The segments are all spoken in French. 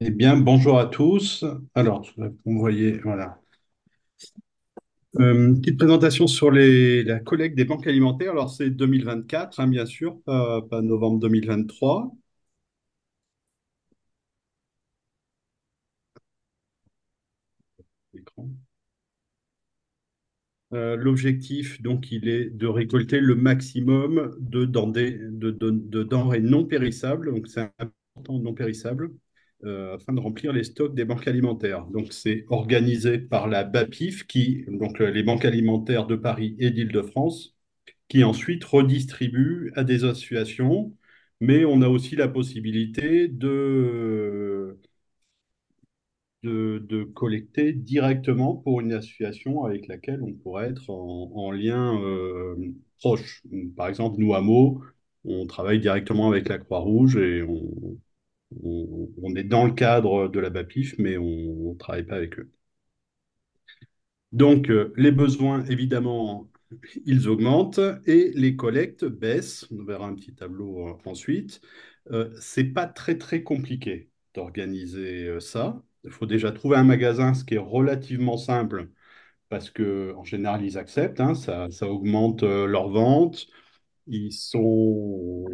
Eh bien, bonjour à tous. Alors, vous me voyez, voilà. Petite présentation sur la collecte des banques alimentaires. Alors, c'est 2024, hein, bien sûr, pas novembre 2023. Écran. L'objectif, donc, il est de récolter le maximum de denrées non périssables. Donc, c'est important, non périssables, afin de remplir les stocks des banques alimentaires. Donc, c'est organisé par la BAPIF, donc, les banques alimentaires de Paris et d'Île-de-France, qui ensuite redistribue à des associations, mais on a aussi la possibilité de collecter directement pour une association avec laquelle on pourrait être en lien proche. Par exemple, nous, à Meaux, on travaille directement avec la Croix-Rouge et on est dans le cadre de la BAPIF, mais on ne travaille pas avec eux. Donc, les besoins, évidemment, ils augmentent et les collectes baissent. On verra un petit tableau ensuite. C'est pas très, très compliqué d'organiser ça. Il faut déjà trouver un magasin, ce qui est relativement simple parce que en général, ils acceptent, hein, ça augmente leurs ventes. Ils sont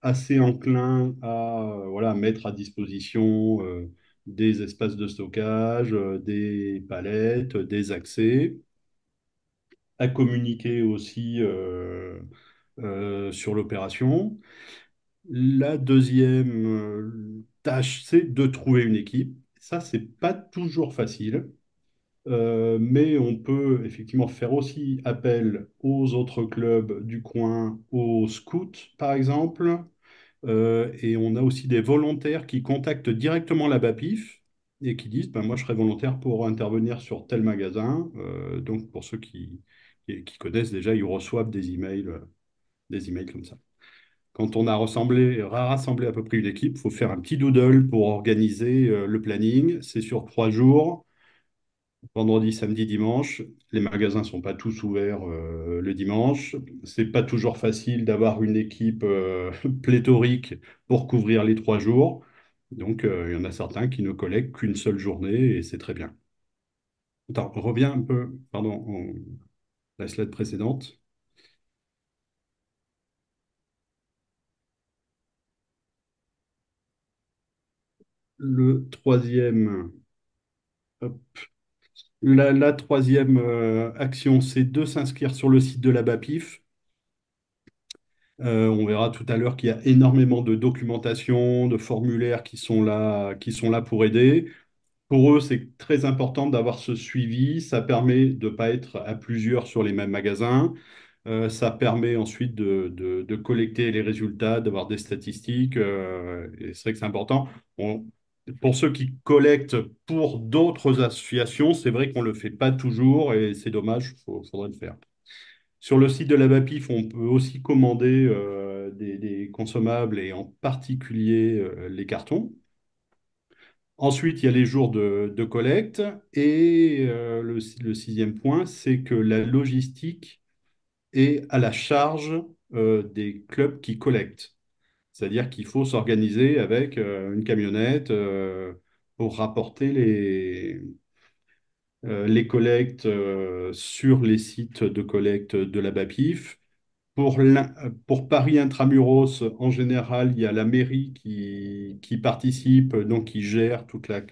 assez enclins à voilà, mettre à disposition des espaces de stockage, des palettes, des accès, à communiquer aussi sur l'opération. La deuxième tâche, c'est de trouver une équipe. Ça, c'est pas toujours facile, mais on peut effectivement faire aussi appel aux autres clubs du coin, aux scouts, par exemple. Et on a aussi des volontaires qui contactent directement la BAPIF et qui disent, ben, moi, je serais volontaire pour intervenir sur tel magasin. Donc, pour ceux qui connaissent déjà, ils reçoivent des emails comme ça. Quand on a rassemblé à peu près une équipe, il faut faire un petit doodle pour organiser le planning. C'est sur 3 jours, vendredi, samedi, dimanche. Les magasins ne sont pas tous ouverts le dimanche. C'est pas toujours facile d'avoir une équipe pléthorique pour couvrir les 3 jours. Donc, il y en a certains qui ne collectent qu'une seule journée et c'est très bien. Attends, on revient un peu, pardon, la slide précédente. Le troisième, hop, la troisième action, c'est de s'inscrire sur le site de la BAPIF. On verra tout à l'heure qu'il y a énormément de documentation, de formulaires qui sont là pour aider. Pour eux, c'est très important d'avoir ce suivi. Ça permet de ne pas être à plusieurs sur les mêmes magasins. Ça permet ensuite de collecter les résultats, d'avoir des statistiques. Et c'est vrai que c'est important. Pour ceux qui collectent pour d'autres associations, c'est vrai qu'on ne le fait pas toujours et c'est dommage, il faudrait le faire. Sur le site de la BAPIF, on peut aussi commander des consommables et en particulier les cartons. Ensuite, il y a les jours de collecte. Et le sixième point, c'est que la logistique est à la charge des clubs qui collectent. C'est-à-dire qu'il faut s'organiser avec une camionnette pour rapporter les collectes sur les sites de collecte de la BAPIF. Pour Paris Intramuros, en général, il y a la mairie qui participe, donc qui gère toute la,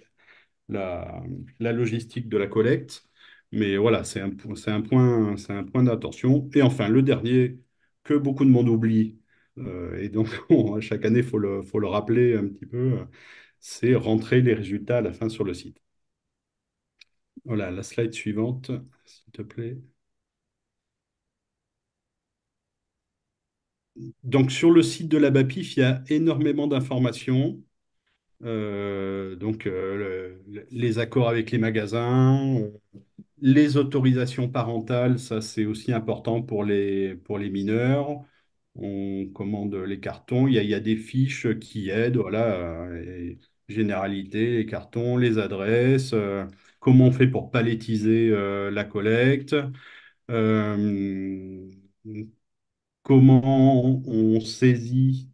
la logistique de la collecte. Mais voilà, c'est un point d'attention. Et enfin, le dernier que beaucoup de monde oublie, et donc bon, chaque année, il faut le rappeler un petit peu, c'est rentrer les résultats à la fin sur le site. Voilà, la slide suivante, s'il te plaît. Donc, sur le site de la BAPIF, il y a énormément d'informations. Donc, les accords avec les magasins, les autorisations parentales, ça c'est aussi important pour les mineurs. On commande les cartons. Il y a des fiches qui aident, voilà, les généralités, les cartons, les adresses, comment on fait pour palettiser la collecte, euh, comment on saisit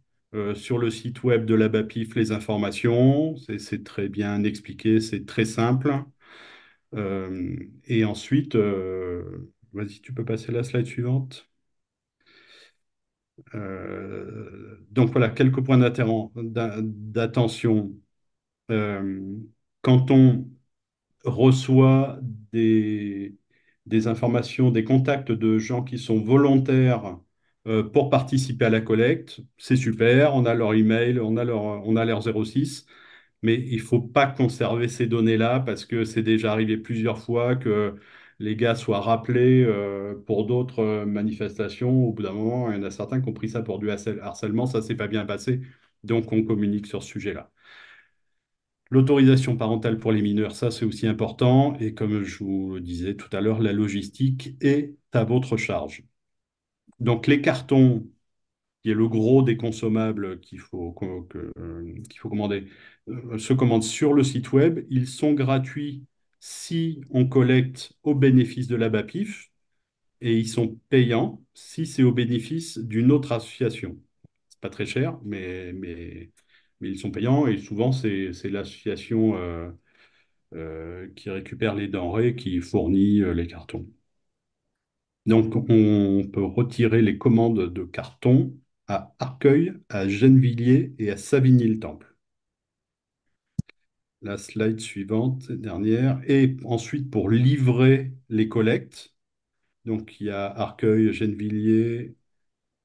sur le site web de la BAPIF les informations. C'est très bien expliqué, c'est très simple. Et ensuite, vas-y, tu peux passer la slide suivante. Donc voilà, quelques points d'attention. Euh, Quand on reçoit des informations, des contacts de gens qui sont volontaires pour participer à la collecte, c'est super, on a leur email, on a leur 06, mais il ne faut pas conserver ces données-là parce que c'est déjà arrivé plusieurs fois que les gars soient rappelés pour d'autres manifestations. Au bout d'un moment, il y en a certains qui ont pris ça pour du harcèlement, ça s'est pas bien passé, donc on communique sur ce sujet-là. L'autorisation parentale pour les mineurs, ça c'est aussi important. Et comme je vous le disais tout à l'heure, la logistique est à votre charge. Donc les cartons, qui est le gros des consommables qu'il faut commander, se commandent sur le site web. Ils sont gratuits si on collecte au bénéfice de la BAPIF et ils sont payants si c'est au bénéfice d'une autre association. C'est pas très cher, mais ils sont payants et souvent c'est l'association qui récupère les denrées, qui fournit les cartons. Donc, on peut retirer les commandes de cartons à Arcueil, à Gennevilliers et à Savigny-le-Temple. La slide suivante, dernière. Et ensuite, pour livrer les collectes, donc il y a Arcueil, Gennevilliers,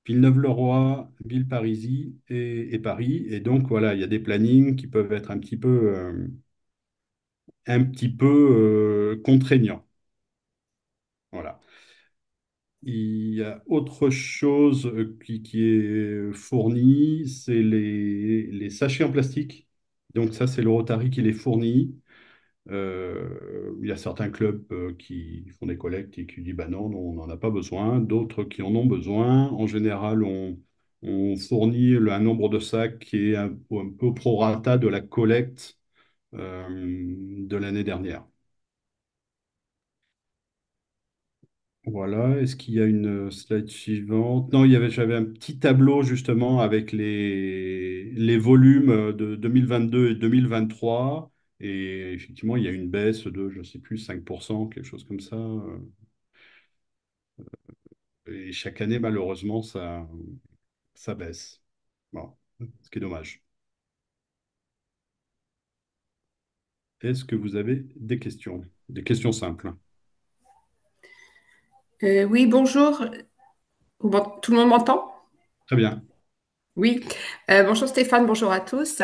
Villeneuve-le-Roi, Villeparisis et Paris. Et donc, voilà, il y a des plannings qui peuvent être un petit peu contraignants. Voilà. Il y a autre chose qui est fournie, c'est les sachets en plastique. Donc ça, c'est le Rotary qui les fournit. Il y a certains clubs qui font des collectes et qui disent, bah non, non, on n'en a pas besoin. D'autres qui en ont besoin. En général, on fournit un nombre de sacs qui est un peu au prorata de la collecte de l'année dernière. Voilà, est-ce qu'il y a une slide suivante? Non, j'avais un petit tableau justement avec les volumes de 2022 et 2023. Et effectivement, il y a une baisse de, je ne sais plus, 5%, quelque chose comme ça. Et chaque année, malheureusement, ça baisse. Bon, ce qui est dommage. Est-ce que vous avez des questions? Des questions simples. Oui, bonjour. Tout le monde m'entend? Très bien. Oui. Bonjour Stéphane, bonjour à tous.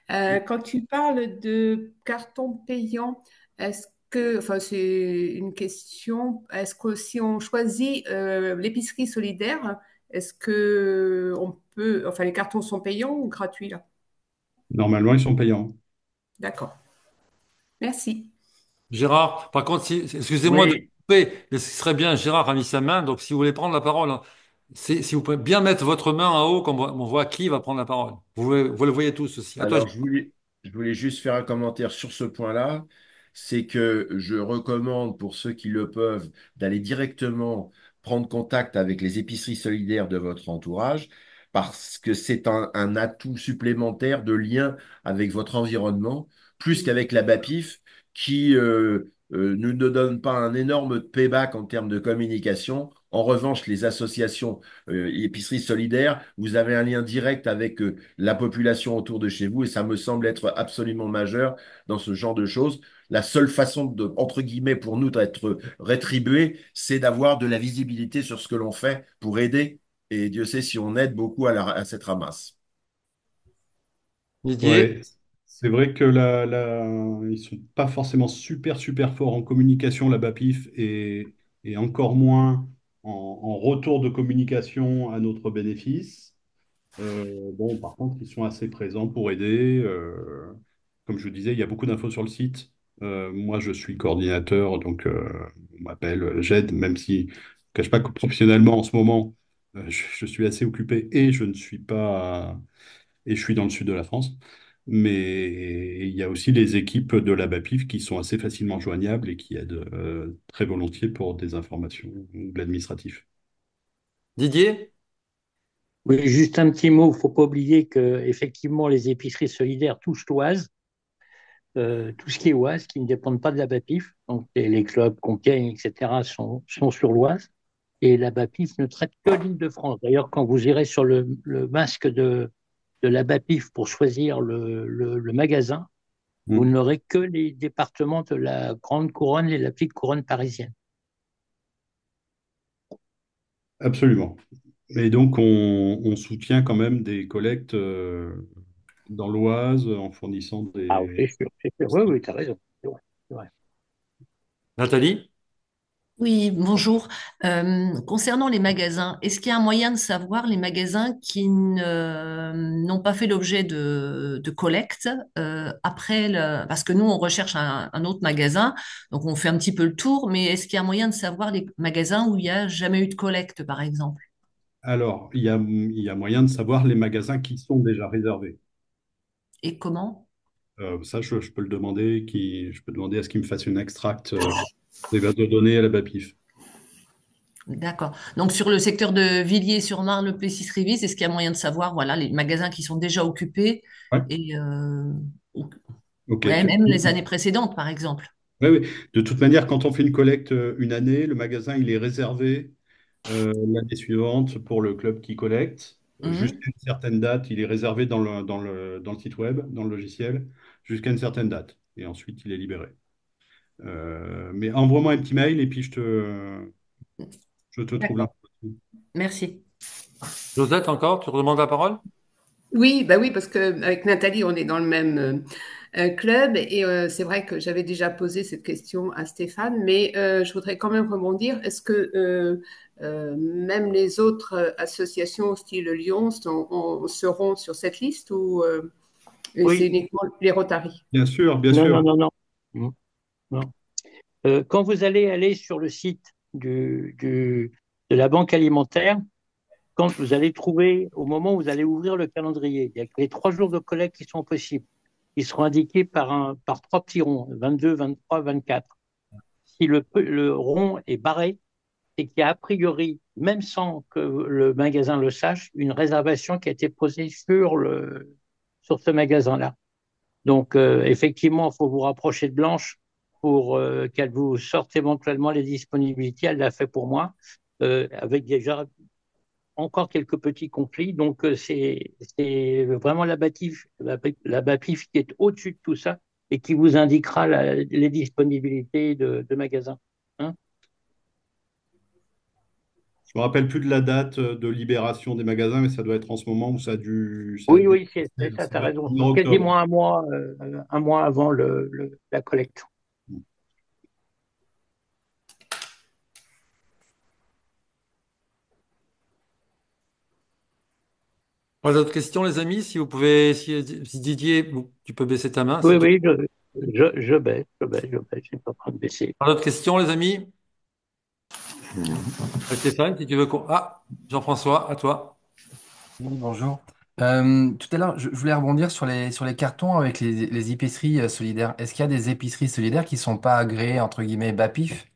Quand tu parles de carton payant, enfin c'est une question, est-ce que si on choisit l'épicerie solidaire, est-ce que enfin les cartons sont payants ou gratuits là? Normalement, ils sont payants. D'accord. Merci. Gérard, par contre, excusez-moi de Oui, couper, mais ce serait bien, Gérard a mis sa main, donc si vous voulez prendre la parole, hein, si vous pouvez bien mettre votre main en haut, comme on voit qui va prendre la parole. Vous le voyez tous aussi. À toi, alors je voulais juste faire un commentaire sur ce point-là. C'est que je recommande pour ceux qui le peuvent d'aller directement prendre contact avec les épiceries solidaires de votre entourage parce que c'est un atout supplémentaire de lien avec votre environnement, plus qu'avec la BAPIF qui ne nous donne pas un énorme payback en termes de communication. En revanche, les associations épiceries solidaires, vous avez un lien direct avec la population autour de chez vous et ça me semble être absolument majeur dans ce genre de choses. La seule façon de, entre guillemets, pour nous d'être rétribués, c'est d'avoir de la visibilité sur ce que l'on fait pour aider. Et Dieu sait si on aide beaucoup à cette ramasse. Didier. Ouais, c'est vrai que ils sont pas forcément super super forts en communication, la BAPIF, et encore moins en retour de communication à notre bénéfice. Bon, par contre, ils sont assez présents pour aider. Comme je vous disais, il y a beaucoup d'infos sur le site. Moi, je suis coordinateur, donc on m'appelle, j'aide, même si je ne cache pas que professionnellement, en ce moment, je suis assez occupé et je ne suis pas et je suis dans le sud de la France. Mais il y a aussi les équipes de la BAPIF qui sont assez facilement joignables et qui aident très volontiers pour des informations ou de l'administratif. Didier? Oui, juste un petit mot, il ne faut pas oublier que effectivement les épiceries solidaires touchent l'Oise, tout ce qui est Oise, qui ne dépendent pas de la BAPIF. Donc les clubs, Compiègne, etc. sont sur l'Oise. Et la BAPIF ne traite que l'Île-de-France. D'ailleurs, quand vous irez sur le masque de la BAPIF pour choisir le magasin, vous Hmm. n'aurez que les départements de la grande couronne et la petite couronne parisienne. Absolument. Et donc, on soutient quand même des collectes dans l'Oise en fournissant Ah, des... c'est sûr, c'est sûr. Oui, oui, tu as raison. C'est vrai, c'est vrai. Nathalie? Oui, bonjour. Concernant les magasins, est-ce qu'il y a un moyen de savoir les magasins qui n'ont pas fait l'objet de collecte après parce que nous, on recherche un autre magasin, donc on fait un petit peu le tour, mais est-ce qu'il y a un moyen de savoir les magasins où il n'y a jamais eu de collecte, par exemple? Alors, il y a moyen de savoir les magasins qui sont déjà réservés. Et comment? Ça, je peux le demander, je peux demander à ce qu'il me fasse une extract des bases de données à la BAPIF. D'accord. Donc sur le secteur de Villiers-sur-Marne, le Plessis-Révis, est-ce qu'il y a moyen de savoir, voilà, les magasins qui sont déjà occupés Ouais, et ok. ouais, même les années précédentes, par exemple? Ouais, ouais. De toute manière, quand on fait une collecte une année, le magasin, il est réservé l'année suivante pour le club qui collecte. Jusqu'à Mhm. une certaine date, il est réservé dans le site web, dans le logiciel, jusqu'à une certaine date. Et ensuite, il est libéré. Mais envoie-moi un petit mail et puis je te trouve D'accord. l'information. Merci. Josette, encore, tu redemandes la parole? Oui, bah oui, parce que avec Nathalie, on est dans le même club et c'est vrai que j'avais déjà posé cette question à Stéphane, mais je voudrais quand même rebondir. Est-ce que même les autres associations style Lyon seront sur cette liste ou c'est Oui, uniquement les Rotary? Bien sûr, bien non, non, sûr. non, non. Non, non. Quand vous allez aller sur le site de la banque alimentaire, quand vous allez trouver, au moment où vous allez ouvrir le calendrier, il y a les 3 jours de collecte qui sont possibles. Ils seront indiqués par 3 petits ronds, 22, 23, 24. Si le rond est barré, c'est qu'il y a a priori, même sans que le magasin le sache, une réservation qui a été posée sur ce magasin-là. Donc, effectivement, il faut vous rapprocher de Blanche pour qu'elle vous sorte éventuellement les disponibilités. Elle l'a fait pour moi, avec déjà encore quelques petits conflits. Donc, c'est vraiment la BAPIF qui est au-dessus de tout ça et qui vous indiquera les disponibilités de magasins. Hein. Je me rappelle plus de la date de libération des magasins, mais ça doit être en ce moment où ça a Oui, dû oui, c'est ça, ça tu as doit être raison. en C'est octobre. quasiment un mois avant la collecte. Pas d'autres questions, les amis? Si vous pouvez, si Didier, tu peux baisser ta main, Oui, s'il te plaît. oui, je baisse, je suis pas en train de baisser. Pas d'autres questions, les amis? Stéphane, si tu veux Ah, Jean-François, à toi. Oui, bonjour. Tout à l'heure, je voulais rebondir sur les cartons avec les épiceries solidaires. Est-ce qu'il y a des épiceries solidaires qui ne sont pas agréées, entre guillemets, BAPIF?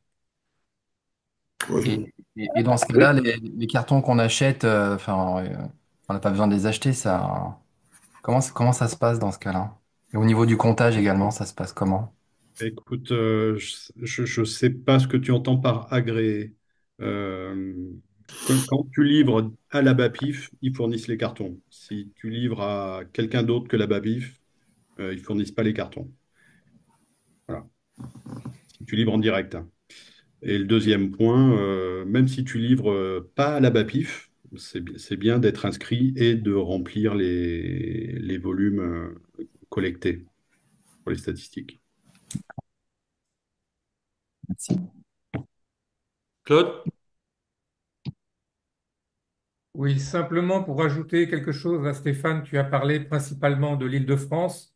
Et dans ce Oui, cas-là, les cartons qu'on achète, on n'a pas besoin de les acheter, ça. Comment ça se passe dans ce cas-là? Et au niveau du comptage également, ça se passe comment? Écoute, je ne sais pas ce que tu entends par agréé. Euh, quand tu livres à la BAPIF, ils fournissent les cartons. Si tu livres à quelqu'un d'autre que la BAPIF, ils ne fournissent pas les cartons. Voilà. Si tu livres en direct, hein. Et le deuxième point, même si tu livres pas à la BAPIF, c'est bien d'être inscrit et de remplir les volumes collectés pour les statistiques. Merci. Claude? Oui, simplement pour ajouter quelque chose à Stéphane, tu as parlé principalement de l'Île-de-France.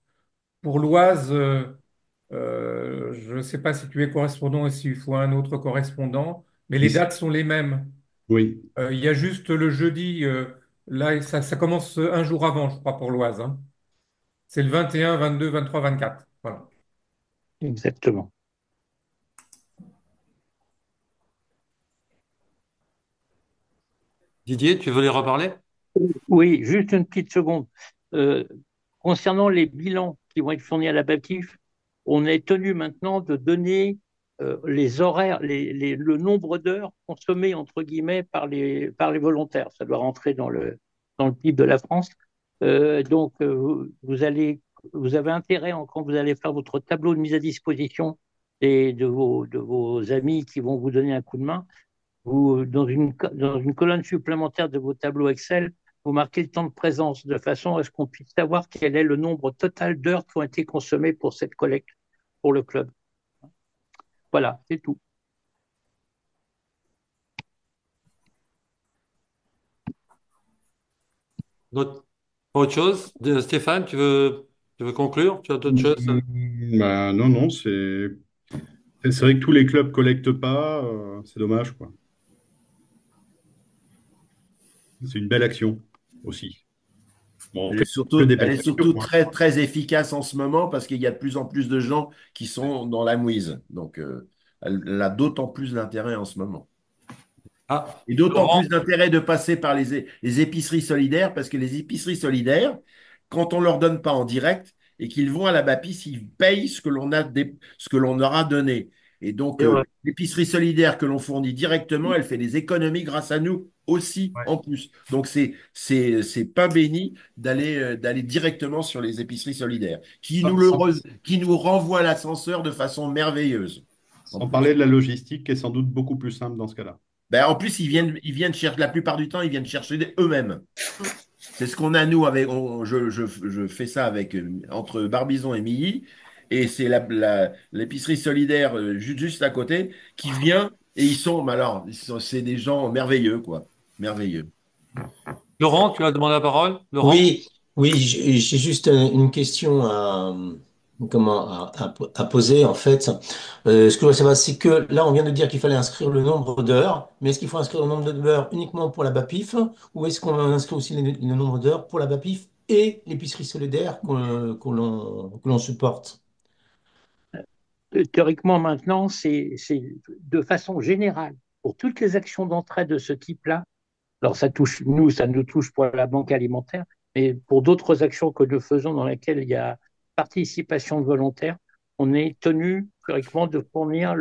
Pour l'Oise, je ne sais pas si tu es correspondant et s'il faut un autre correspondant, mais les Ici. dates sont les mêmes. Oui, Il y a juste le jeudi, là, ça commence un jour avant, je crois, pour l'Oise, hein. C'est le 21, 22, 23, 24. Voilà. exactement. Didier, tu veux les reparler? Oui, juste une petite seconde. Euh, Concernant les bilans qui vont être fournis à la BAPIF, on est tenu maintenant de donner les horaires, le nombre d'heures consommées, entre guillemets, par les volontaires. Ça doit rentrer dans le PIB de la France. Vous avez intérêt, quand vous allez faire votre tableau de mise à disposition et de vos amis qui vont vous donner un coup de main, dans une colonne supplémentaire de vos tableaux Excel, vous marquez le temps de présence de façon à ce qu'on puisse savoir quel est le nombre total d'heures qui ont été consommées pour cette collecte pour le club. Voilà, c'est tout. D'autres- Autre chose? Stéphane, tu veux conclure? Tu as d'autres choses? Bah, non, non, c'est vrai que tous les clubs collectent pas, c'est dommage, quoi. C'est une belle action aussi. Bon, on fait que des Elle belles est actions, surtout hein. très, très efficace en ce moment parce qu'il y a de plus en plus de gens qui sont dans la mouise. Donc, elle a d'autant plus d'intérêt en ce moment. Ah, Et d'autant plus Laurent? d'intérêt de passer par les épiceries solidaires parce que les épiceries solidaires, quand on ne leur donne pas en direct et qu'ils vont à la BAPIS, ils payent ce que l'on leur a donné. Et donc, C'est vrai. l'épicerie solidaire que l'on fournit directement, elle fait des économies grâce à nous aussi Ouais. en plus. Donc, c'est pas béni d'aller directement sur les épiceries solidaires Ah, sans, qui nous renvoient l'ascenseur de façon merveilleuse. En sans plus. parler de la logistique qui est sans doute beaucoup plus simple dans ce cas-là. Ben, en plus, ils viennent chercher, la plupart du temps, ils viennent chercher eux-mêmes. C'est ce qu'on a, nous, je fais ça avec, entre Barbizon et Milly, et c'est l'épicerie solidaire juste à côté qui vient, et mais alors, c'est des gens merveilleux, quoi. Merveilleux. Laurent, tu as demandé la parole? Laurent? Oui, oui, j'ai juste une question à poser en fait. Ce que je voudrais savoir, c'est que là, on vient de dire qu'il fallait inscrire le nombre d'heures, mais est-ce qu'il faut inscrire le nombre d'heures uniquement pour la BAPIF ou est-ce qu'on inscrit aussi le nombre d'heures pour la BAPIF et l'épicerie solidaire que l'on supporte? Théoriquement, maintenant, c'est de façon générale pour toutes les actions d'entraide de ce type-là. Alors, ça nous touche pour la banque alimentaire, mais pour d'autres actions que nous faisons dans lesquelles il y a participation de volontaires, on est tenu théoriquement de fournir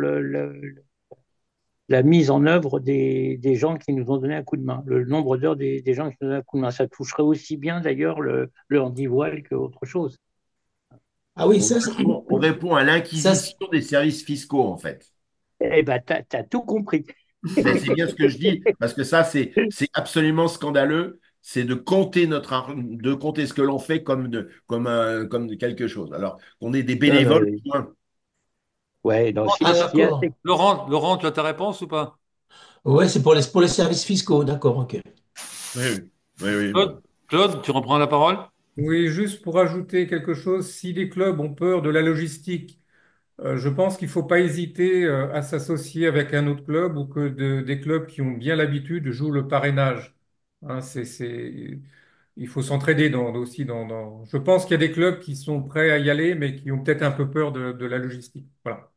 la mise en œuvre des gens qui nous ont donné un coup de main, le nombre d'heures des gens qui nous ont donné un coup de main. Ça toucherait aussi bien d'ailleurs le handivoile qu'autre chose. Ah oui, On répond à ça, l'inquisition des services fiscaux, en fait. Eh ben, t'as tout compris. Mais c'est bien ce que je dis, parce que ça, c'est absolument scandaleux. C'est de compter ce que l'on fait comme quelque chose. Alors qu'on est des Non, bénévoles, non, point. ouais, non, Laurent, tu ah as d'accord. Laurent, tu as ta réponse ou pas? Ouais, c'est pour les services fiscaux, d'accord, ok. Oui, oui, oui, oui, bon. Claude, tu reprends la parole? Oui, juste pour ajouter quelque chose, si les clubs ont peur de la logistique, je pense qu'il ne faut pas hésiter à s'associer avec un autre club ou que des clubs qui ont bien l'habitude jouent le parrainage. Hein, il faut s'entraider aussi Je pense qu'il y a des clubs qui sont prêts à y aller, mais qui ont peut-être un peu peur de la logistique. Voilà.